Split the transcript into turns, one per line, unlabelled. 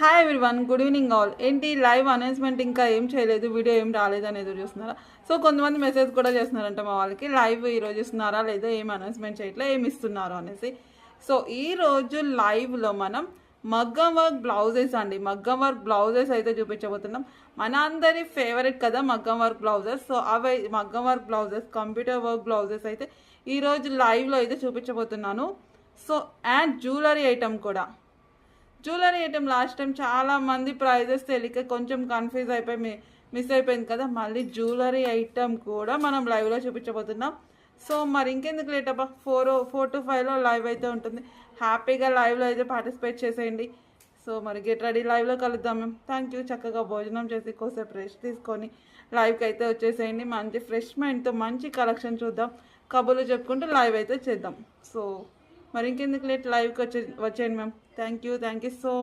Hi everyone, good evening all. ఏంటి live announcement ఇంకా ఏం చేయలేదు, వీడియో ఏం రాలేదు అని ఎదురు చూస్తున్నారా? సో కొంతమంది మెసేజ్ కూడా చేస్తున్నారంట మా వాళ్ళకి, లైవ్ ఈరోజు ఇస్తున్నారా లేదా, ఏం అనౌన్స్మెంట్ చేయట్లేదు, ఏమి ఇస్తున్నారు అనేసి. సో ఈరోజు లైవ్లో మనం మగ్గం వర్క్ బ్లౌజెస్ అండి, మగ్గం వర్క్ బ్లౌజెస్ అయితే చూపించబోతున్నాం. మన అందరి ఫేవరెట్ కదా మగ్గం వర్క్ బ్లౌజెస్. సో అవి మగ్గం work blouses, computer work blouses అయితే ఈరోజు లైవ్లో అయితే చూపించబోతున్నాను. సో అండ్ జ్యువెలరీ ఐటమ్ కూడా, జ్యువెలరీ ఐటమ్ లాస్ట్ టైం చాలామంది ప్రైజెస్ తెలియక కొంచెం కన్ఫ్యూజ్ అయిపోయి మిస్ అయిపోయింది కదా. మళ్ళీ జ్యువెలరీ ఐటమ్ కూడా మనం లైవ్లో చూపించబోతున్నాం. సో మరి ఇంకెందుకు లేట్ అబ్బా, 4 to 5లో లైవ్ అయితే ఉంటుంది. హ్యాపీగా లైవ్లో అయితే పార్టిసిపేట్ చేసేయండి. సో మరి గెట్ రెడీ, లైవ్లో కలుద్దాం మేము. Thank you. చక్కగా భోజనం చేసి కోసేపు రెస్ట్ తీసుకొని లైవ్కి అయితే వచ్చేసేయండి. మంచి ఫ్రెష్ మైండ్తో మంచి కలెక్షన్ చూద్దాం, కబుర్లు చెప్పుకుంటూ లైవ్ అయితే చేద్దాం. సో మరి ఇంకెందుకు లేట్, లైవ్కి వచ్చేయండి మ్యామ్. Thank you so